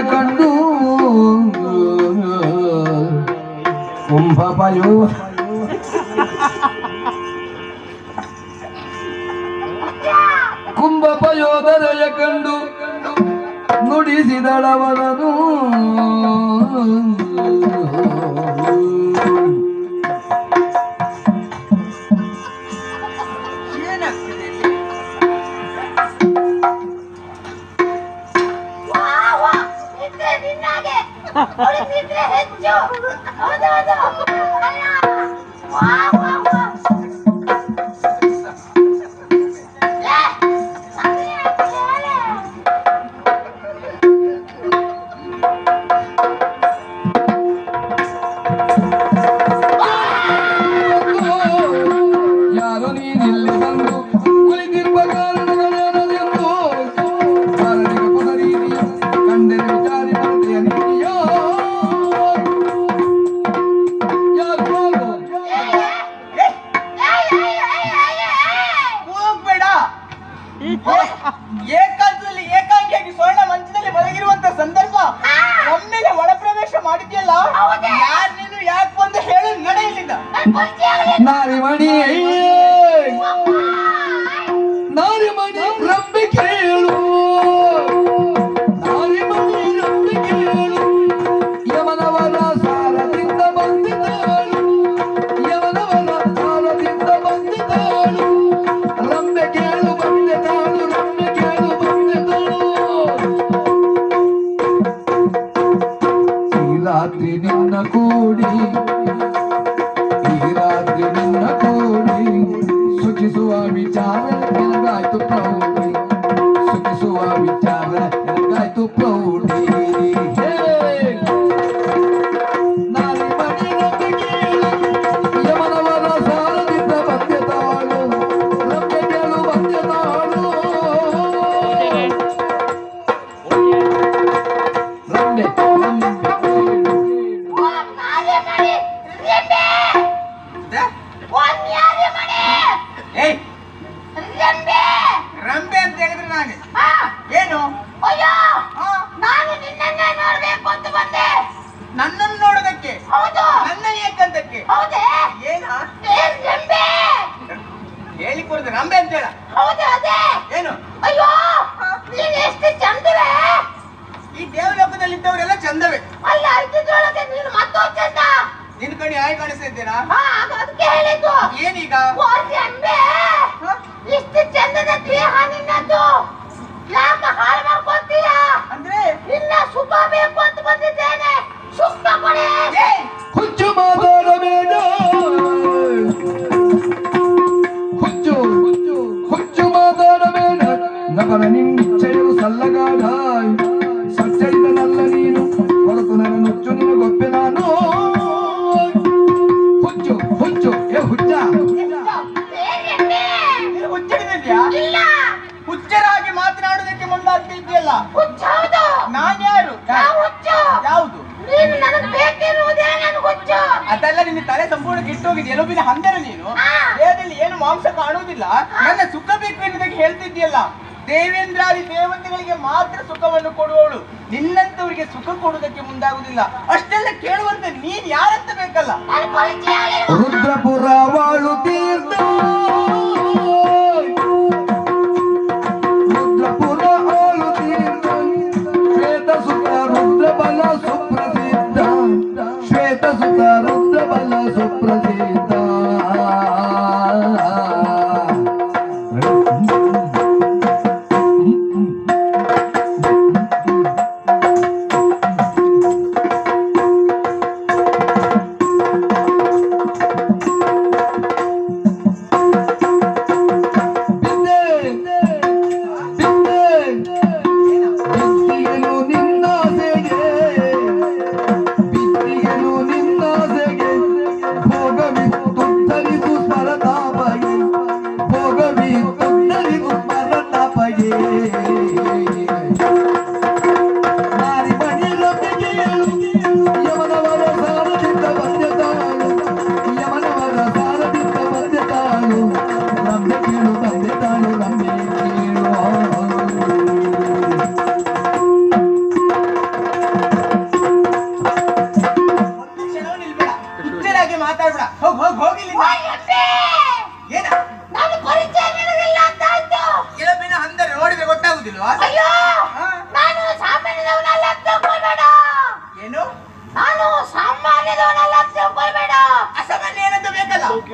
ಕಂಡು ಕುಂಭಪಯೋಧರೆಯ ಕಂಡು ನುಡಿಸಿದಳವರನು ಏಕಾಂತದಲ್ಲಿ ಏಕಾಂಗಿಯಾಗಿ ಸ್ವರ್ಣ ಮಂಚದಲ್ಲಿ ಮಲಗಿರುವಂತ ಸಂದರ್ಭ ಒಮ್ಮೆಲೆ ಒಳಪ್ರವೇಶ ಮಾಡಿದ್ಯಲ್ಲ, ಯಾರು ನೀನು ಯಾಕೆ ಬಂದು ಹೇಳು ನಡೆಯಲಿಲ್ಲ. ನಾರಿಮಣಿ ನಾರಿಮಣಿ ರಂಬೆ ಕೇಳು, ನಾರಿಮಣಿ ರಂಬೆ ಕೇಳು, ಯಮನವರ ಸಾರದಿಂದ ಬಂದಿದ್ದಾಳು, ಯಮನವರ ಸಾರದಿಂದ ಬಂದಿದ್ದಾಳು, ರಂಬೆ ಕೇಳು ಬಂದಿದ್ದಾಳು, ರಂಬೆ ಕೇಳು ಬಂದಿದ್ದಾಳು. ಈ ರಾತ್ರಿ ನಿನ್ನ ಕೂಡಿ, ಈ ರಾತ್ರಿ ನಿನ್ನ ಕೂಡಿ ಸುಖಿಸುವ ವಿಚಾರ ನನಗಾಯ್ತು ಪ್ರೌಢಿ, ಸುಖಿಸುವ ವಿಚಾರ ನನಗಾಯ್ತು ಪ್ರೌಢಿ. ನಾರಿಮಣಿ ರಂಬೆ ಕೇಳು, ಯಮನವರ ಸಾರದಿಂದ ಬಂದಿದ್ದಾಳು, ರಂಬೆ ಕೇಳು ಬಂದಿದ್ದಾಳು. ರಂಬೆ ರಂಬೆ ಕೇಳು. ಏಯ್ ರಂಬೆ ಅಂತ ಹೇಳಿದ್ರೆ ನಾನು ಏನು ನನ್ನನ್ನು ನೋಡೋದಕ್ಕೆ, ನನ್ನ ಏಕಂತಕ್ಕೆ ಏನ ಹೇಳಿ ಕೊಡುದು ರಂಬೆ ಅಂತ ಹೇಳ ಏನು? ಈ ದೇವಲೋಕದಲ್ಲಿದ್ದವರೆಲ್ಲ ಚಂದವೇ, ನಿನ್ ಕಡೆ ಆಯ್ ಕಾಣಿಸ್ತಾ ಇದ್ದೇನಾ? ಏನೀಗ ಇಷ್ಟು ಚಂದದ ದೇಹ ನಿನ್ನದು, ಯಾಕೆ ಹಾಳು ಮಾಡ್ಕೊಂತೀಯ? ಅಂದ್ರೆ ನಿನ್ನ ಸುಖ ಬೇಕು ಅಂತ ಬಂದಿದ್ದೇನೆ, ಸುಖ ಕೊಡೆ. ಹುಚ್ಚು ಮಾತಾಡಬೇಡ, ಹುಚ್ಚು ಹುಚ್ಚು ಮಾತಾಡಬೇಡ, ನಗರ ನಿನ್ನಿಚ್ಛೆಯು ಸಲ್ಲಗಾಡ, ಸಚ್ಚರಿತನಲ್ಲ ನೀನು ಹೊರತು ನನ್ನ ನುಚ್ಚು ನಿನ್ನ ಗೊಪ್ಪೆ ನಾನು. ಹುಚ್ಚು ಹುಚ್ಚು ಏ ಹುಚ್ಚ, ಹುಚ್ಚಿಡಿದ್ಯಾ? ಹುಚ್ಚರಾಗಿ ಮಾತನಾಡುವುದಕ್ಕೆ ಮುಂದಾಗ್ತಿದ್ಯಲ್ಲ, ನಾನ್ ಯಾರು? ಯಾವುದು? ಅದೆಲ್ಲ ನಿನ್ನ ತಲೆ ಸಂಪೂರ್ಣ ಕಿಟ್ಟೋಗಿದೆ, ಎಲುಬಿನ ಹಂದರ ನೀನು. ದೇಹದಲ್ಲಿ ಏನು ಮಾಂಸ ಕಾಣುವುದಿಲ್ಲ, ನನ್ನ ಸುಖ ಬೇಕು ಎನ್ನುವುದಕ್ಕೆ ಹೇಳ್ತಿದ್ಯಲ್ಲ. ದೇವೇಂದ್ರಾದಿ ದೇವತೆಗಳಿಗೆ ಮಾತ್ರ ಸುಖವನ್ನು ಕೊಡುವವಳು, ನಿನ್ನಂತವರಿಗೆ ಸುಖ ಕೊಡುವುದಕ್ಕೆ ಮುಂದಾಗುವುದಿಲ್ಲ. ಅಷ್ಟೆಲ್ಲ ಕೇಳುವಂತ ನೀನ್ ಯಾರಂತ ಬೇಕಲ್ಲ. ರುದ್ರಪುರ ವಾಳುತ್ತೀರ್ಥ, ರುದ್ರಪುರ ಆಳುತ್ತೀರ್ಥ, ಶ್ವೇತ ಸುತ ರುದ್ರ ಬಲ ಸುಪ್ರಸಿದ್ಧ, ಶ್ವೇತ ಸುತ ರುದ್ರ ಬಲ ಸುಪ್ರಸಿದ್ಧ.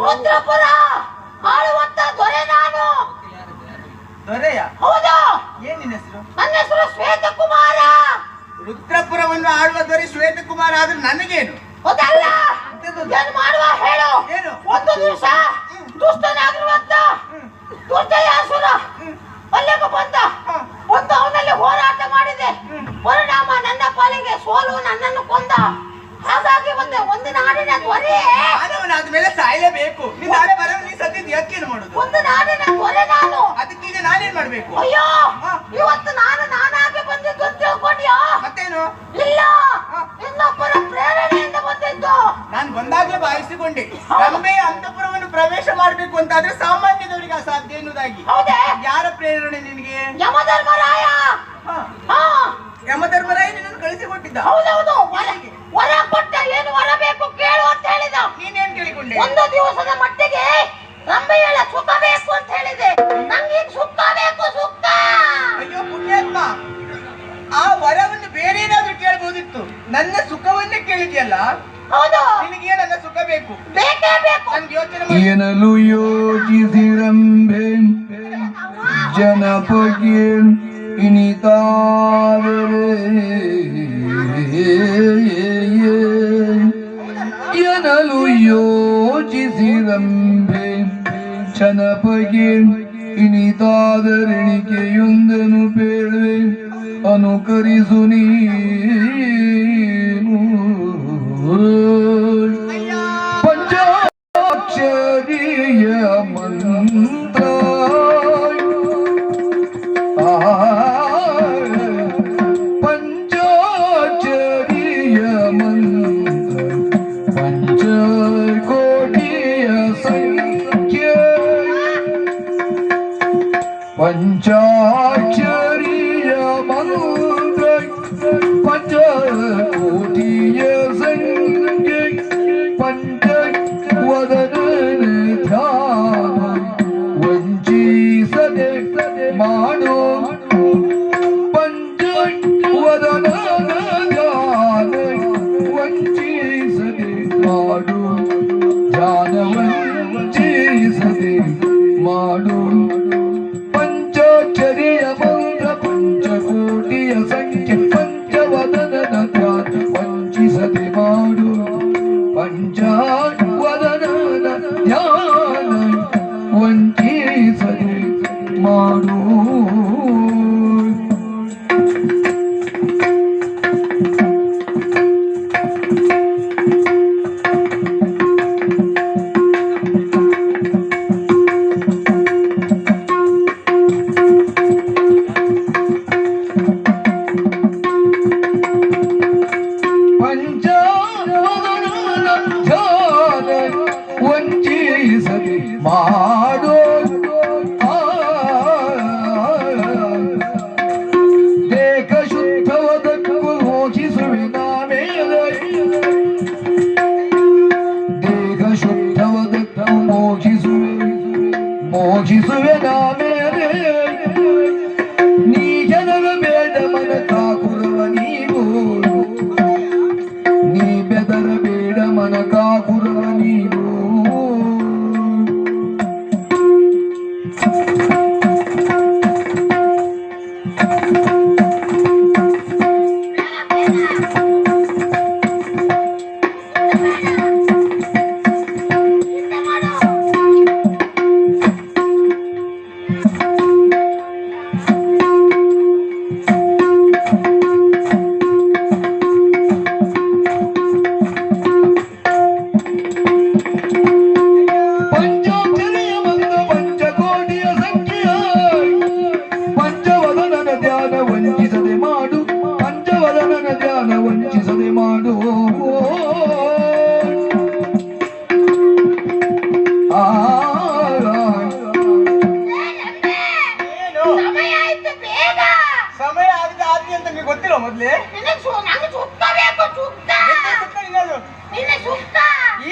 ರುದ್ರಪುರ ಆಳುವಂತ ದೊರೆ ನಾನು. ದೊರೆಯ? ಹೌದು. ಏನ್ ನಿನ್ನ ಹೆಸರು? ನನ್ನ ಹೆಸರು ಶ್ವೇತಕುಮಾರ. ರುದ್ರಪುರವನ್ನು ಆಳುವ ದೊರೆ ಶ್ವೇತಕುಮಾರ ಆದ್ರೆ ನನಗೇನು? ಹೌದಲ್ಲ? ಏನ್ ಮಾಡುವ ಹೇಳು? ಏನು? ಒಂದು ದಿವಸ ದುಷ್ಟನಾಗಿರುವಂತ ದುರ್ಜಯಾಸುರ ಅಲ್ಲಿಗೆ ಬಂದ. ಅವನಲ್ಲಿ ಹೋರಾಟ ಮಾಡಿದೆ. ಪರಿಣಾಮ ನನ್ನ ಪಾಲಿಗೆ ಸೋಲು, ನನ್ನನ್ನು ಕೊಂದ. ಹಾಗಾಗಿ ಒಂದು ನಾಡಿನ ದೊರೆ. ಆದ್ಮೇಲೆ ಸಾಯಲೇಬೇಕು. ನೀನ್ ನಾಳೆ ಬರೋ ನೀ ಸದ್ಯದ ಯಾಕೇನು ಮಾಡುದು? ಒಂದು ನಾಡಿನ ದೊರೆ ನಾನು. ಅದಕ್ಕೀಗ ನಾನೇನ್ ಮಾಡ್ಬೇಕು? ಅಯ್ಯೋ, ಇವತ್ತು ನಾನಾಗೆ ಬಂದಿದ್ದು ಅಂತ ತಿಳ್ಕೊಂಡ್ಯಾ? ಮತ್ತೇನು? ಇಲ್ಲ, ಇನ್ನೊಬ್ಬರ ಪ್ರೇರಣೆಯಿಂದ ಬಂದಿದ್ದು. ನಾನು ಬಂದಾಗ್ಲೇ ಭಾವಿಸಿಕೊಂಡೆ ರಂಬೆಯ ಅಂತಃಪುರವನ್ನು ಪ್ರವೇಶ ಮಾಡ್ಬೇಕು ಅಂತಾದ್ರೆ ಸಾಮಾನ್ಯದವರಿಗೆ ಅಸಾಧ್ಯ ಎನ್ನುವುದಾಗಿ. ಹೌದೇ? ಯಾರ ಪ್ರೇರಣೆ ನಿನಗೆ? ಯಮಧರ್ಮರಾಯ. ಯಮಧರ್ಮರಾಯ ನಿನ್ನನ್ನು ಕಳಿಸಿಕೊಟ್ಟಿದ್ದ? ಹೌದೌದು. ವರ ಕೊಟ್ಟ. ಏನು ವರ ಬೇಕು ಕೇಳು ಅಂತ ಹೇಳಿದ. ನೀನೇನ್ ಕೇಳಿಕೊಂಡೆ? ಒಂದು ದಿವಸದ ಮಟ್ಟಿಗೆ ರಂಬೆಯಳ ಸುಖ ಬೇಕು ಅಂತ ಹೇಳಿದೆ. ನಂಗೆ ಸುಖ ಬೇಕು, ಸುಖ. ಅಯ್ಯೋ ಪುಣ್ಯಾತ್ಮ, ಆ ವರವನ್ನು ಬೇರೆ ಏನಾದ್ರೂ ಕೇಳಬಹುದಿತ್ತು. ನನ್ನ ಸುಖವನ್ನೇ ಕೇಳಿದ್ಯಲ್ಲ. ಹೌದು. ನಿನಗೆ ನನ್ನ ಸುಖ ಬೇಕು? ಬೇಕೇ ಬೇಕು. ನನ್ಗೆ ಯೋಚನೆ ಏನಲು ಯೋಚಿಸಿರಂಬೆ ಜನಪಗೆ ಇನಿತಾದರೆ ಏನಲು ಯೋಚಿಸಿರಂಬೆ ಜನಪಗೆ ಇನಿತಾದರೆಣಿಕೆಯೊಂದನು ಬೇಳೆ ಅನುಕರಿಸು ನೀನು. ಪಂಚಾಕ್ಷರಿಯ ಮಂತ್ರ ಪಂಚಾಕ್ಷರಿಯ ಮಂತ್ರ ಪಂಚಕೋಟಿಯ ಸಂಖ್ಯೆ ಪಂಚಾಕ್ಷರಿಯ ಮಂತ್ರ ಪಂಚಕೋಟಿಯ ಸಂಖ್ಯೆ ಪಂಚವದನ ಧ್ಯಾನ ವಂಚಿಸದೆ ಮಾಡೋ ಪಂಚವದನ ಧ್ಯಾನ ವಂಚಿಸದೆ ಮಾಡು ಧ್ಯಾನ ವಂಚಿಸದೆ ಮಾಡು ಪಂಚಾಕ್ಷರಿಯ ಮಂತ್ರ ಪಂಚಕೋಟಿಯ ಸಂಖ್ಯೆ ಪಂಚವದನ ಧ್ಯಾನ ವಂಚಿಸದೆ ಮಾಡು ಪಂಚವದನ ಧ್ಯಾನ ವಂಚಿಸದೆ ಮಾಡು. ವಂಚಿಸದೆ ಮಾಡೋ ದೇಹ ಶುದ್ಧವದಕ್ಕೂ ಮೋಹಿಸುವೆ ನಾಮೇಲೆ ದೇಹ ಶುದ್ಧವದಕ್ಕೂ ಮೋಹಿಸುವೆ ನಾಮೇಲೆ ನೀ ಜನರ ಬೇಡ ಮನ ಕಾಕುರವ ನೀವು ನೀ ಬೆದರ ಬೇಡ ಮನ ಕಾಕುರವ ನೀವು. ವಂಚಿಸದೆ ಮಾಡು ಸಮಯ ಆಗಿದೆ ಅಂತ ನಿಮಗೆ ಗೊತ್ತಿಲ್ಲ ಮೊದ್ಲೇ?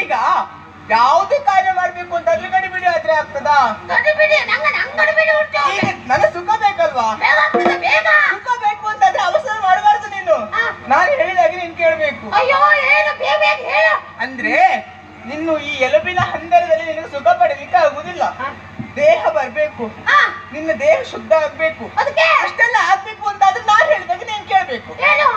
ಈಗ ಯಾವುದೇ ಕಾರ್ಯ ಮಾಡ್ಬೇಕು ಅಂತಂದ್ರೆ ಗಡಿಬಿಡಿ ಆದ್ರೆ ಆಗ್ತದಾ? ನನ್ನ ಸುಖ ಬೇಕಲ್ವಾ? ಸುಖ ಬೇಕು ಅಂತಂದ್ರೆ ಅವಸರ ಮಾಡಬಾರ್ದು ನೀನು. ನಾನು ಹೇಳಿದಾಗೆ ನೀನ್ ಕೇಳ್ಬೇಕು. ಅಂದ್ರೆ ನಿನ್ನು ಈ ಎಲುಬಿನ ಹಂದರದಲ್ಲಿ ಸಾಕು. ಹಾ ನಿನ್ನ ದೇಹ ಶುದ್ಧ ಆಗ್ಬೇಕು. ಅದಕ್ಕೆ ಅಷ್ಟೆಲ್ಲ ಆಗ್ಬೇಕು ಅಂತಾದ್ರೆ ನಾನು ಹೇಳಿದಾಗ ನೀನ್ ಕೇಳ್ಬೇಕು. ಏನು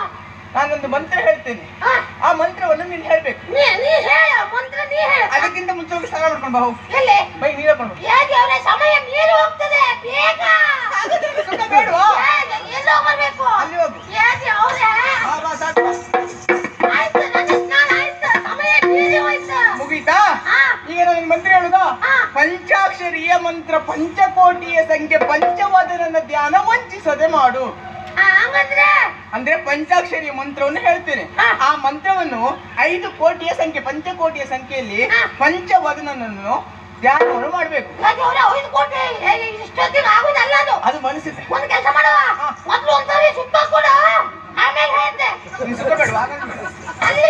ನಾನೊಂದು ಮಂತ್ರ ಹೇಳ್ತೇನೆ, ಹಾ ಆ ಮಂತ್ರವನ್ನು ನೀನ್ ಹೇಳ್ಬೇಕು. ನೀ ಹೇಳ ಮಂತ್ರ ನೀ ಹೇಳ. ಅದಕ್ಕಿಂತ ಮುಂಚೆ ಹೋಗಿ ಸ್ನಾನ ಮಾಡ್ಕೊಂಡು ಬಾ ಹೋಗು. ಎಲ್ಲಿ ಬೈ ನೀರೇ ಮಾಡ್ಬೋದು. ಹೇಗೆ ಅವರ ಸಮಯ ಮೀರಿ ಹೋಗ್ತದೆ ಬೇಗ. ಸುಖ ಬೇಡವಾ? ಹೇಗೆ ಎಲ್ಲಿ ಹೋಗ್ಬರ್ಬೇಕು? ಅಲ್ಲಿ ಹೋಗು. ಹೇಗೆ ಅವ್ರೆ ಬಾ ಬಾ ಸಾಕು ಬಾ. ಆಯ್ತು ನನ್ನ ಸ್ನಾನ ಆಯ್ತು ಸಮಯ ಮೀರಿ ಹೋಯ್ತು. ಮುಗೀತಾ? ಹಾ ಈಗ ನಾನು ಮಂತ್ರ ಹೇಳುದಾ? ಹಾ. ಪಂಚಾಕ್ಷರಿಯ ಮಂತ್ರ, ಪಂಚಕೋಟಿಯ ಸಂಖ್ಯೆ, ಪಂಚವದನನ ಧ್ಯಾನ ವಂಚಿಸದೆ ಮಾಡು. ಹಂಗಂದ್ರೆ ಅಂದ್ರೆ ಪಂಚಾಕ್ಷರಿಯ ಮಂತ್ರವನ್ನು ಹೇಳ್ತೇನೆ. ಹಾ. ಆ ಮಂತ್ರವನ್ನು 5 ಕೋಟಿಯ ಸಂಖ್ಯೆ, ಪಂಚಕೋಟಿಯ ಸಂಖ್ಯೆಯಲ್ಲಿ ಹಾ. ಪಂಚವದನನನ್ನು ಧ್ಯಾನವನ್ನು ಮಾಡ್ಬೇಕು. ಹೇಗೆ ಅವ್ರೆ 5 ಕೋಟಿ ಇಷ್ಟೊತ್ತಿಗೆ ಆಗುದಲ್ಲ ಅದು. ಅದು ಮನಸ್ಸಿದೆ. ಒಂದು ಕೆಲಸ ಮಾಡುವ, ಹಾ. ಮೊದ್ಲು ಒಂದ್ಸರಿ ಸುತ್ತ ಕೊಡ, ಆಮೇಲೆ ಹೇಳ್ತೆ. ನೀನ್ ಸುಖ ಬೇಡವಾ? ಅಲ್ಲಿ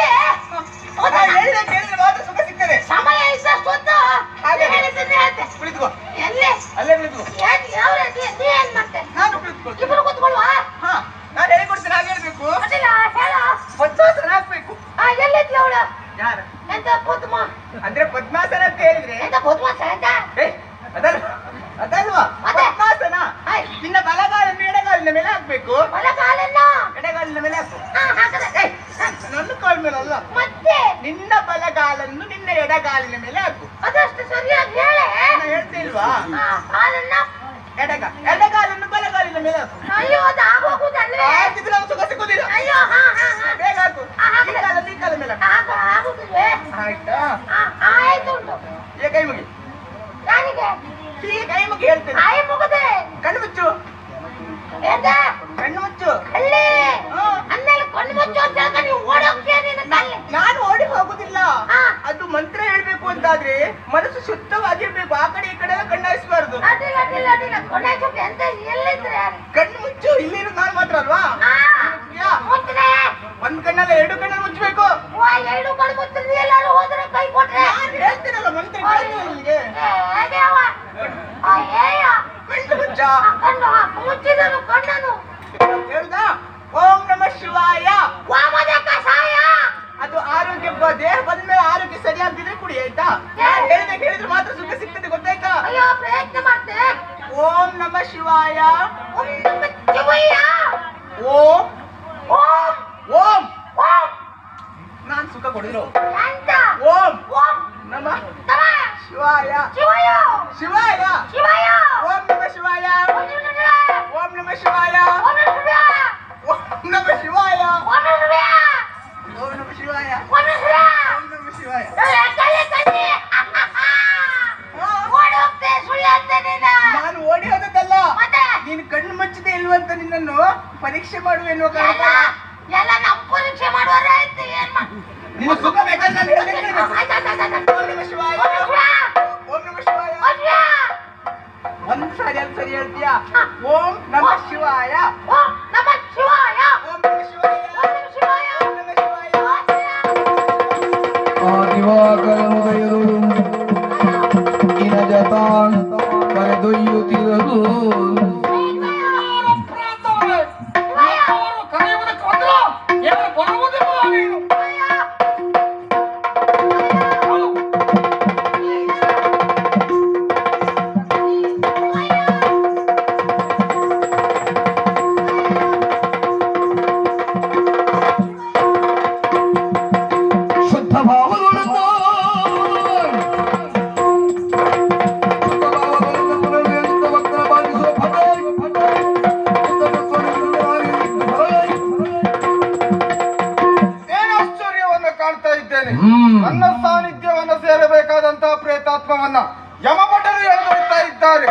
ಹೇಳಿದ್ರೆ ಮಾತ್ರ ಸುಖ ಸಿಗ್ತದೆ. ಸಮಯ ಇದ್ದಷ್ಟು ಹೊತ್ತು ಹಾಗೆ ಹೇಳಿದ್ದನ್ನೇ ಹೇಳ್ತೆ. ಕುಳಿತುಕೋ, ಎಲ್ಲಿ ಅಲ್ಲೇ ಕುಳಿತುಕೋ. ಹೇಗೆ ಅವ್ರೆ ನೀ ಏನ್ ಮಾಡ್ತೆ? ನಾನು ಕುಳಿತುಕೊಳ್ತೀನಿ. ಇಬ್ರು ಕೂತ್ಕೊಳ್ವಾ? ಹಾ, ನಾನು ಹೇಳಿಕೊಡ್ತೇನೆ, ಹಾಗೆ ಹೇಳ್ಬೇಕು. ಅದಿಲ್ಲ ಹೇಳ. ಪದ್ಮಾಸನ ಹಾಕ್ಬೇಕು. ಎಲ್ಲಿದ್ಲು ಅವಳು? ಯಾರು? ಎಂತ ಪದ್ಮ? ಅಂದ್ರೆ ಪದ್ಮಾಸನ ಅಂತ ಹೇಳಿದ್ರೆ ಎಂತ ಪದ್ಮಾಸ ಎಂತ? ಅದಲ್ವಾ ಅದೇ. ಪದ್ಮಾಸನ. ಆಯ್. ನಿನ್ನ ಬಲಗಾಲನ್ನು ಎಡಗಾಲಿನ ಮೇಲೆ ಹಾಕ್ಬೇಕು, ಬಲಗಾಲನ್ನ ಎಡಗಾಲಿನ ಮೇಲೆ ಹಾಕು. ಹಾಕದೆ. ನನ್ನ ಕಾಲ ಮೇಲೆ ಅಲ್ಲ, ಮತ್ತೆ ನಿನ್ನ ಬಲಗಾಲನ್ನು ನಿನ್ನ ಎಡಗಾಲಿನ ಮೇಲೆ ಹಾಕು. ಅದಷ್ಟು ಸರಿಯಾಗಿ ಹೇಳೆ. ನಾನು ಹೇಳ್ತಿಲ್ವಾ? ಕಾಲನ್ನ ಎಡಗಾಲನ್ನು ಬಲಗಾಲಿನ ಮೇಲೆ ಹಾಕು. ಅಯ್ಯೋ ಅದು ಆಗೋಗುದಲ್ವೇ? ಹಾಕಿದ್ರೆ ನಾವು ಸುಖ ಸಿಗೋದಿಲ್ಲ. ಅಯ್ಯೋ ಹಾ ಹಾ ಹಾ ಬೇಗ ಹಾಕು. ಹಾಕ್ದೆ. ಈ ಕಾಲ ಮೇಲೆ ಹಾಕು. ಆಗುದಿಲ್ವೇ? ಆಯ್ತಾ? ಆಯ್ತು ಉಂಟು. ಈಗ ಕೈ ಮುಗಿ. ಯಾರಿಗೆ? ಈಗ ಕೈ ಮುಗಿ ಹೇಳ್ತೇನೆ. ಆಯ್ ಮುಗದೆ. ಕಣ್ಣು ಮುಚ್ಚು, ಎಂತ? ಕಣ್ಣು ಮುಚ್ಚು. ಕಳ್ಳಿ ಹಾ. ಅಂದಲ್ಲಿ ಕಣ್ಣು ಮುಚ್ಚು ಅಂತ ಹೇಳ್ಕ ನೀವು ಓಡೋಗ್ತೀಯ ನೀನು ಕಳ್ಳಿ. ನಾನು ಓಡಿ ಹೋಗುದಿಲ್ಲ. ಹಾ. ಅದು ಮಂತ್ರ ಹೇಳ್ಬೇಕು ಅಂತಾದ್ರೆ ಮನಸ್ಸು ಶುದ್ಧವಾಗಿರ್ಬೇಕು. ಆ ಕಡೆ ಈ ಕಡೆ ಎಲ್ಲ ಕಣ್ಣಾಯಿಸಬಾರ್ದು. ಅಡ್ಡಿಲ್ಲ ಅಡ್ಡಿಲ್ಲ ಅಡ್ಡಿಲ್ಲ ಕೊನೆಗೆ ಎಂತ ಎಲ್ಲಿದ್ರೆ? ಕಣ್ಣು ಮುಚ್ಚು. ಇಲ್ಲಿರು ನಾನು ಮಾತ್ರ ಅಲ್ವಾ? ಯಾ. ಮುಚ್ಚಿದೆ. ಒಂದ್ ಕಣ್ಣಲ್ಲ 2 ಕಣ್ಣಲ್ಲಿ ಮುಚ್ಚಬೇಕು. ಎರಡು ಕಣ್ಣು ಮುಚ್ಚಿದ್ರೆ ಎಲ್ಲರೂ ಹೋದ್ರೆ ಕೈ ಕೊಟ್ರೆ ನಾನು ಹೇಳ್ತೀನಲ್ಲ ಮಂತ್ರ ಕೇಳ್ತೀನಿ ನಿನಗೆ. ಹೇಗೆ ಅವ? ಏಯ ಕಣ್ಣು ಮುಚ್ಚ. ಕಣ್ಣು ಮುಚ್ಚಿದನು ಕಣ್ಣನು. ಹೇಳುದಾ? ಓಂ ನಮಃ ಶಿವಾಯ. ವಾಮನ ಕಷಾಯ. ಅದು ಆರೋಗ್ಯ, ದೇಹ ಬಂದ್ಮೇಲೆ ಆರೋಗ್ಯ ಸರಿಯಾಗ್ತಿದ್ರೆ ಕುಡಿ, ಆಯ್ತಾ? ನಾನು ಹೇಳಿದ್ರೆ ಮಾತ್ರ ಸುಖ ಸಿಗ್ತದೆ, ಗೊತ್ತಾಯ್ತಾ? ಅಯ್ಯೋ ಪ್ರಯತ್ನ ಮಾಡ್ತೆ. ಓಂ ನಮಃ ಶಿವಾಯ. ಓಂ ನಮಃ ಶಿವಾಯ. ಓಂ ಓಂ ಓಂ. ಓಂ ನಾನ್ ಸುಖ ಕೊಡಿದ್ರು. ಅಂತ ಓಂ ಓಂ ನಮಃ ನಮಃ ಶಿವಾಯ. ಶಿವಾಯ. ಶಿವಾಯ. ಶಿವಾಯ. ಓಂ ನಮಃ ಶಿವಾಯ. ಓಂ ನಮಃ ಶಿವಾಯ. ಓಂ ನಮಃ ಶಿವಾಯ. ಓಂ ನಮಃ ಶಿವಾಯ. ಓಂ ನಮಃ ಶಿವಾಯ. ಓಂ ನಮಃ ಶಿವಾಯ. ಓಂ ನಮಃ ಶಿವಾಯ. ಓಂ ನಮಃ ಶಿವಾಯ. ಓಂ ನಮಃ ಶಿವಾಯ. ಕಳ್ಳಿ ಕಳ್ಳಿ ಓಡೋಗ್ತೆ ಸುಳ್ಳು ಅಂತ ನೀನು. ನಾನು ಓಡಿ ಹೋದದ್ದಲ್ಲ, ಮತ್ತೆ ನೀನು ಕಣ್ಣು ಮುಚ್ಚಿದೆ ಇಲ್ವಂತ ನಿನ್ನನ್ನು ಪರೀಕ್ಷೆ ಮಾಡುವ ಎನ್ನುವ ಎಲ್ಲ ಕಾರಣ ಎಲ್ಲ ನಮ್ಮ ಪರೀಕ್ಷೆ ಮಾಡುವರೆ ಆಯ್ತು ಏನ್ ನಿನ್ನ ಸುಖ ಬೇಕಾದ್ರೆ ನಾನು ಹೇಳ್ತೇನೆ. ಓಂ ನಮಃ ಶಿವಾಯ. ಓಂ ನಮಃ ಶಿವಾಯ. ಒಂದ್ ಸಾರಿ ಅಲ್ಲಿ ಸರಿ ಹೇಳ್ತೀಯಾ? ಓಂ ನಮಃ ಶಿವಾಯ. ಓಂ ನಮಃ ಶಿವಾಯ. ಓಂ ನಮಃ ಶಿವಾಯ. ಓಂ ನಮಃ ಶಿವಾಯ. ಓಂ ನಮಃ ಶಿವಾಯ. ಆದಿವಾಕರನು ಇನ ಜತಾನ್ ಕರೆದೊಯ್ಯುತ್ತಿರಲು ಶುದ್ಧ ಭಾವದೊಡನು ನನ್ನ ಸಾನ್ನಿಧ್ಯವನ್ನು ಸೇರಬೇಕಾದಂತಹ ಪ್ರೇತಾತ್ಮವನ್ನ ಯಮಭಟರು ಎಳೆದೊಯ್ತಾ ಇದ್ದಾರೆ.